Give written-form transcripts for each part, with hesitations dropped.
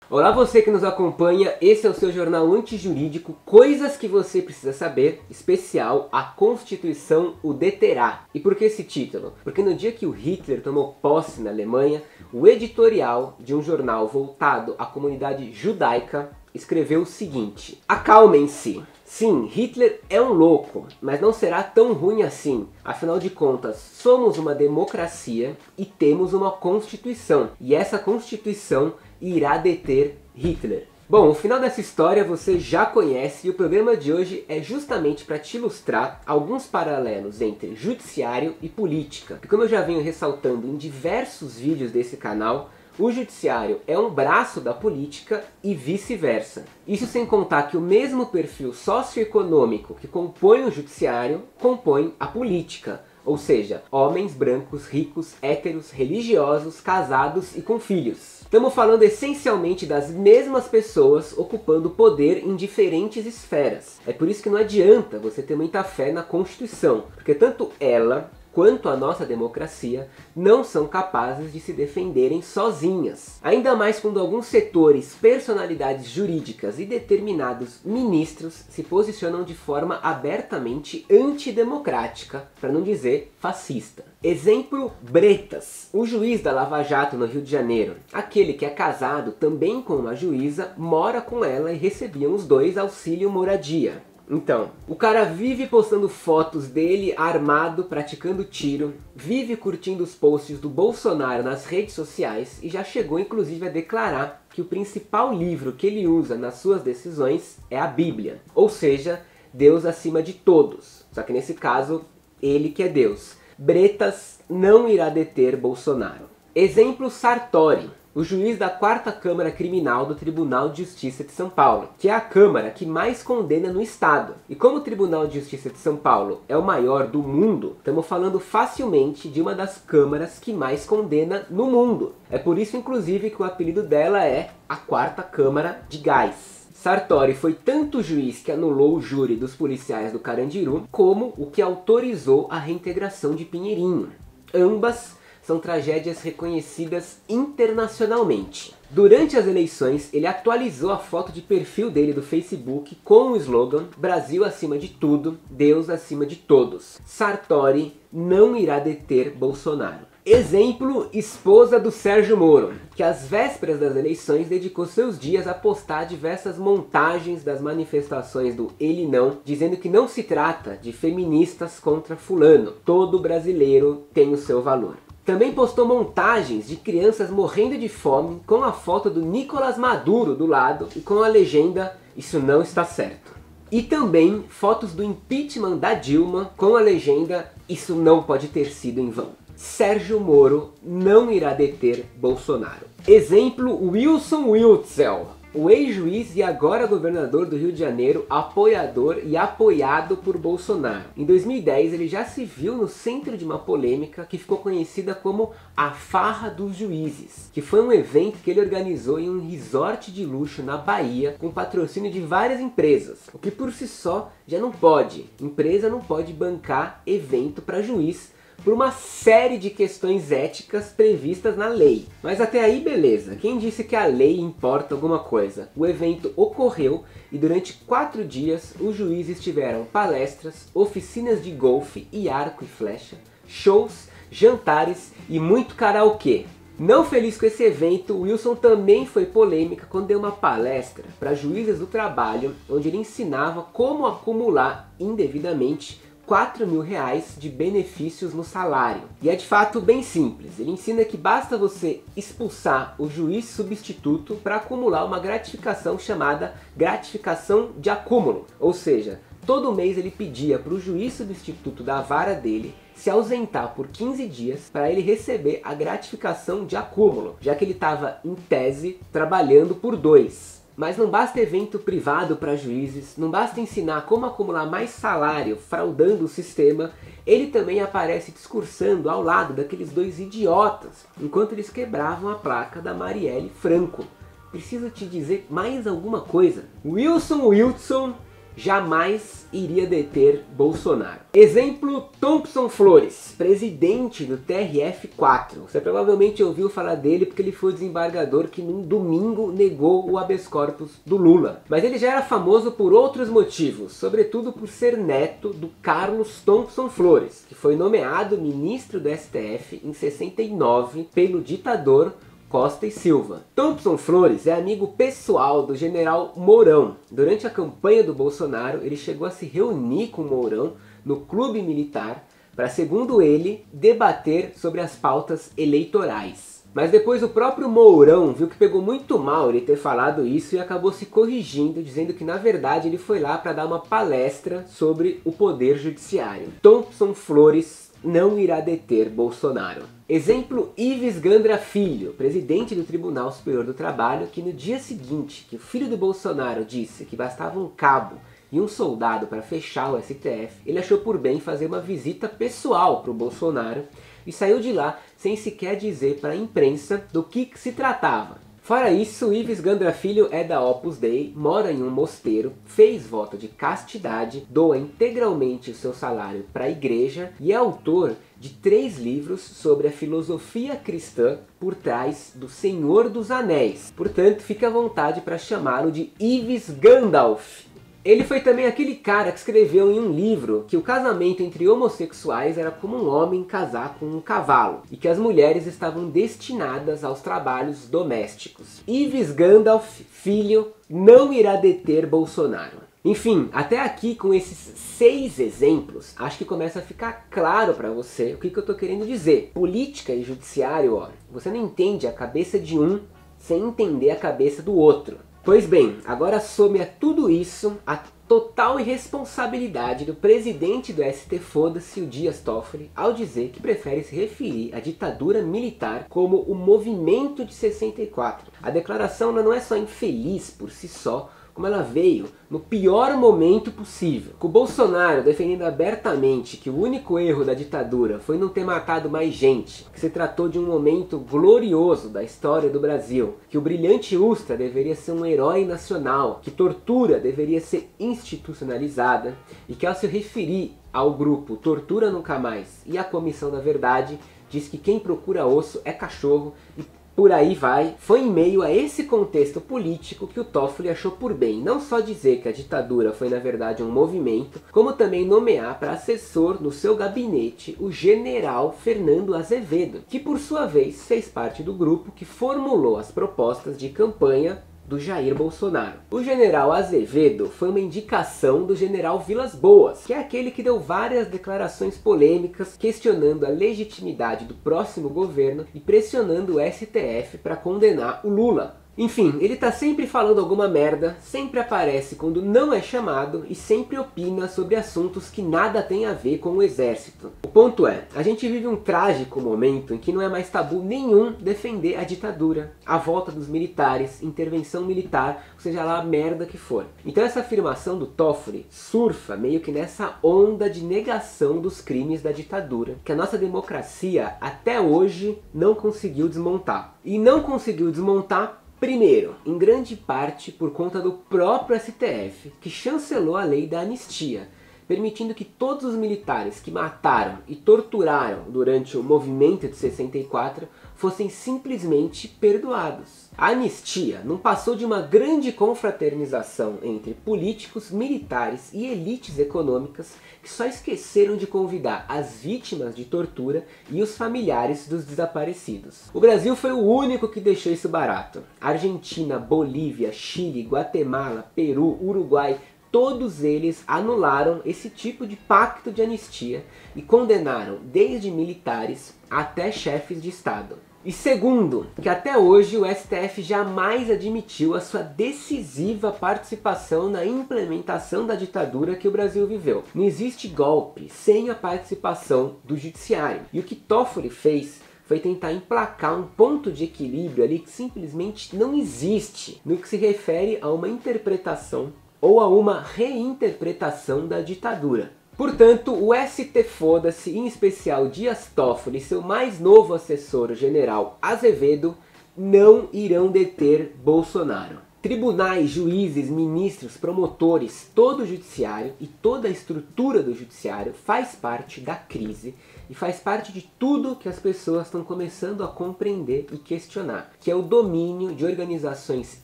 Olá você que nos acompanha, esse é o seu jornal antijurídico, coisas que você precisa saber, especial A Constituição o deterá. E por que esse título? Porque no dia que o Hitler tomou posse na Alemanha, o editorial de um jornal voltado à comunidade judaica escreveu o seguinte: acalmem-se. Sim, Hitler é um louco, mas não será tão ruim assim. Afinal de contas, somos uma democracia e temos uma Constituição. E essa Constituição irá deter Hitler. Bom, o final dessa história você já conhece e o programa de hoje é justamente para te ilustrar alguns paralelos entre judiciário e política. E como eu já venho ressaltando em diversos vídeos desse canal, o judiciário é um braço da política e vice-versa. Isso sem contar que o mesmo perfil socioeconômico que compõe o judiciário compõe a política. Ou seja, homens brancos, ricos, héteros, religiosos, casados e com filhos. Estamos falando essencialmente das mesmas pessoas ocupando poder em diferentes esferas. É por isso que não adianta você ter muita fé na Constituição, porque tanto ela quanto a nossa democracia não são capazes de se defenderem sozinhas. Ainda mais quando alguns setores, personalidades jurídicas e determinados ministros se posicionam de forma abertamente antidemocrática, para não dizer fascista. Exemplo, Bretas, o juiz da Lava Jato no Rio de Janeiro. Aquele que é casado também com uma juíza, mora com ela e recebiam os dois auxílio moradia. Então, o cara vive postando fotos dele armado, praticando tiro, vive curtindo os posts do Bolsonaro nas redes sociais e já chegou inclusive a declarar que o principal livro que ele usa nas suas decisões é a Bíblia. Ou seja, Deus acima de todos. Só que nesse caso, ele que é Deus. Bretas não irá deter Bolsonaro. Exemplo, Sartori, o juiz da 4ª Câmara Criminal do Tribunal de Justiça de São Paulo, que é a Câmara que mais condena no Estado. E como o Tribunal de Justiça de São Paulo é o maior do mundo, estamos falando facilmente de uma das câmaras que mais condena no mundo. É por isso, inclusive, que o apelido dela é a 4ª Câmara de Gás. Sartori foi tanto o juiz que anulou o júri dos policiais do Carandiru, como o que autorizou a reintegração de Pinheirinho. Ambas são tragédias reconhecidas internacionalmente. Durante as eleições, ele atualizou a foto de perfil dele do Facebook com o slogan Brasil acima de tudo, Deus acima de todos. Sartori não irá deter Bolsonaro. Exemplo, esposa do Sérgio Moro, que às vésperas das eleições dedicou seus dias a postar diversas montagens das manifestações do Ele Não, dizendo que não se trata de feministas contra fulano, todo brasileiro tem o seu valor. Também postou montagens de crianças morrendo de fome com a foto do Nicolás Maduro do lado e com a legenda "Isso não está certo". E também fotos do impeachment da Dilma com a legenda "Isso não pode ter sido em vão". Sérgio Moro não irá deter Bolsonaro. Exemplo, Wilson Witzel, o ex-juiz e agora governador do Rio de Janeiro, apoiador e apoiado por Bolsonaro. Em 2010 ele já se viu no centro de uma polêmica que ficou conhecida como a Farra dos Juízes, que foi um evento que ele organizou em um resort de luxo na Bahia com patrocínio de várias empresas, o que por si só já não pode. Empresa não pode bancar evento para juiz, por uma série de questões éticas previstas na lei. Mas até aí beleza, quem disse que a lei importa alguma coisa? O evento ocorreu e durante 4 dias os juízes tiveram palestras, oficinas de golfe e arco e flecha, shows, jantares e muito karaokê. Não feliz com esse evento, Wilson também foi polêmica quando deu uma palestra para juízes do trabalho, onde ele ensinava como acumular indevidamente R$4.000 de benefícios no salário. E é de fato bem simples. Ele ensina que basta você expulsar o juiz substituto para acumular uma gratificação chamada gratificação de acúmulo. Ou seja, todo mês ele pedia para o juiz substituto da vara dele se ausentar por 15 dias para ele receber a gratificação de acúmulo, já que ele estava em tese trabalhando por 2. Mas não basta evento privado para juízes, não basta ensinar como acumular mais salário fraudando o sistema, ele também aparece discursando ao lado daqueles 2 idiotas, enquanto eles quebravam a placa da Marielle Franco. Preciso te dizer mais alguma coisa. Wilson jamais iria deter Bolsonaro. Exemplo, Thompson Flores, presidente do TRF4. Você provavelmente ouviu falar dele porque ele foi o desembargador que num domingo negou o habeas corpus do Lula. Mas ele já era famoso por outros motivos, sobretudo por ser neto do Carlos Thompson Flores, que foi nomeado ministro do STF em 69 pelo ditador Costa e Silva. Thompson Flores é amigo pessoal do general Mourão. Durante a campanha do Bolsonaro, ele chegou a se reunir com Mourão no clube militar para, segundo ele, debater sobre as pautas eleitorais. Mas depois o próprio Mourão viu que pegou muito mal ele ter falado isso e acabou se corrigindo, dizendo que na verdade ele foi lá para dar uma palestra sobre o poder judiciário. Thompson Flores não irá deter Bolsonaro. Exemplo, Ives Gandra Filho, presidente do Tribunal Superior do Trabalho, que no dia seguinte que o filho do Bolsonaro disse que bastava um cabo e um soldado para fechar o STF, ele achou por bem fazer uma visita pessoal para o Bolsonaro e saiu de lá sem sequer dizer para a imprensa do que se tratava. Fora isso, Ives Gandra Filho é da Opus Dei, mora em um mosteiro, fez voto de castidade, doa integralmente o seu salário para a igreja e é autor de 3 livros sobre a filosofia cristã por trás do Senhor dos Anéis. Portanto, fique à vontade para chamá-lo de Ives Gandalf. Ele foi também aquele cara que escreveu em um livro que o casamento entre homossexuais era como um homem casar com um cavalo e que as mulheres estavam destinadas aos trabalhos domésticos. Ives Gandalf, filho, não irá deter Bolsonaro. Enfim, até aqui com esses 6 exemplos, acho que começa a ficar claro para você o que eu estou querendo dizer. Política e judiciário, ó, você não entende a cabeça de um sem entender a cabeça do outro. Pois bem, agora some a tudo isso a total irresponsabilidade do presidente do ST Foda-se, o Dias Toffoli, ao dizer que prefere se referir à ditadura militar como o movimento de 64. A declaração não é só infeliz por si só, como ela veio no pior momento possível. Com o Bolsonaro defendendo abertamente que o único erro da ditadura foi não ter matado mais gente, que se tratou de um momento glorioso da história do Brasil, que o brilhante Ustra deveria ser um herói nacional, que tortura deveria ser institucionalizada e que ao se referir ao grupo Tortura Nunca Mais e à Comissão da Verdade, diz que quem procura osso é cachorro e por aí vai. Foi em meio a esse contexto político que o Toffoli achou por bem não só dizer que a ditadura foi na verdade um movimento, como também nomear para assessor no seu gabinete o general Fernando Azevedo, que por sua vez fez parte do grupo que formulou as propostas de campanha do Jair Bolsonaro. O general Azevedo foi uma indicação do general Vilas Boas, que é aquele que deu várias declarações polêmicas questionando a legitimidade do próximo governo e pressionando o STF para condenar o Lula. Enfim, ele tá sempre falando alguma merda, sempre aparece quando não é chamado e sempre opina sobre assuntos que nada tem a ver com o exército. O ponto é, a gente vive um trágico momento em que não é mais tabu nenhum defender a ditadura, a volta dos militares, intervenção militar, ou seja lá a merda que for. Então essa afirmação do Toffoli surfa meio que nessa onda de negação dos crimes da ditadura, que a nossa democracia até hoje não conseguiu desmontar. E não conseguiu desmontar primeiro, em grande parte por conta do próprio STF, que chancelou a lei da anistia, permitindo que todos os militares que mataram e torturaram durante o movimento de 64 fossem simplesmente perdoados. A anistia não passou de uma grande confraternização entre políticos, militares e elites econômicas que só esqueceram de convidar as vítimas de tortura e os familiares dos desaparecidos. O Brasil foi o único que deixou isso barato. Argentina, Bolívia, Chile, Guatemala, Peru, Uruguai, todos eles anularam esse tipo de pacto de anistia e condenaram desde militares até chefes de Estado. E segundo, que até hoje o STF jamais admitiu a sua decisiva participação na implementação da ditadura que o Brasil viveu. Não existe golpe sem a participação do judiciário. E o que Toffoli fez foi tentar emplacar um ponto de equilíbrio ali que simplesmente não existe no que se refere a uma interpretação ou a uma reinterpretação da ditadura. Portanto, o ST Foda-se, em especial Dias Toffoli e seu mais novo assessor, o general Azevedo, não irão deter Bolsonaro. Tribunais, juízes, ministros, promotores, todo o judiciário e toda a estrutura do judiciário faz parte da crise e faz parte de tudo que as pessoas estão começando a compreender e questionar, que é o domínio de organizações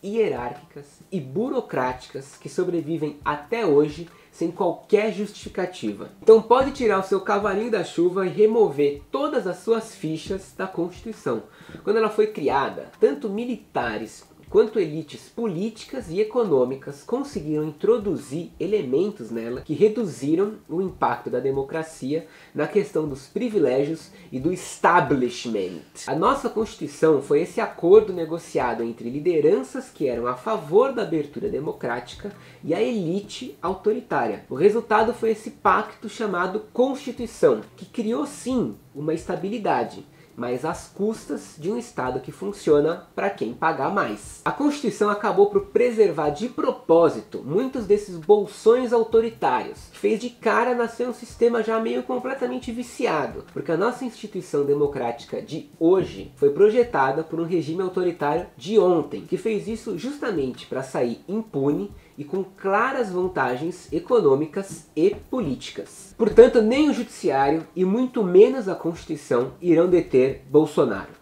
hierárquicas e burocráticas que sobrevivem até hoje sem qualquer justificativa. Então pode tirar o seu cavalinho da chuva e remover todas as suas fichas da Constituição. Quando ela foi criada, tanto militares quanto elites políticas e econômicas conseguiram introduzir elementos nela que reduziram o impacto da democracia na questão dos privilégios e do establishment. A nossa Constituição foi esse acordo negociado entre lideranças que eram a favor da abertura democrática e a elite autoritária. O resultado foi esse pacto chamado Constituição, que criou sim uma estabilidade, mas às custas de um Estado que funciona para quem pagar mais. A Constituição acabou por preservar de propósito muitos desses bolsões autoritários, que fez de cara nascer um sistema já meio completamente viciado, porque a nossa instituição democrática de hoje foi projetada por um regime autoritário de ontem, que fez isso justamente para sair impune e com claras vantagens econômicas e políticas. Portanto, nem o judiciário e muito menos a Constituição irão deter Bolsonaro.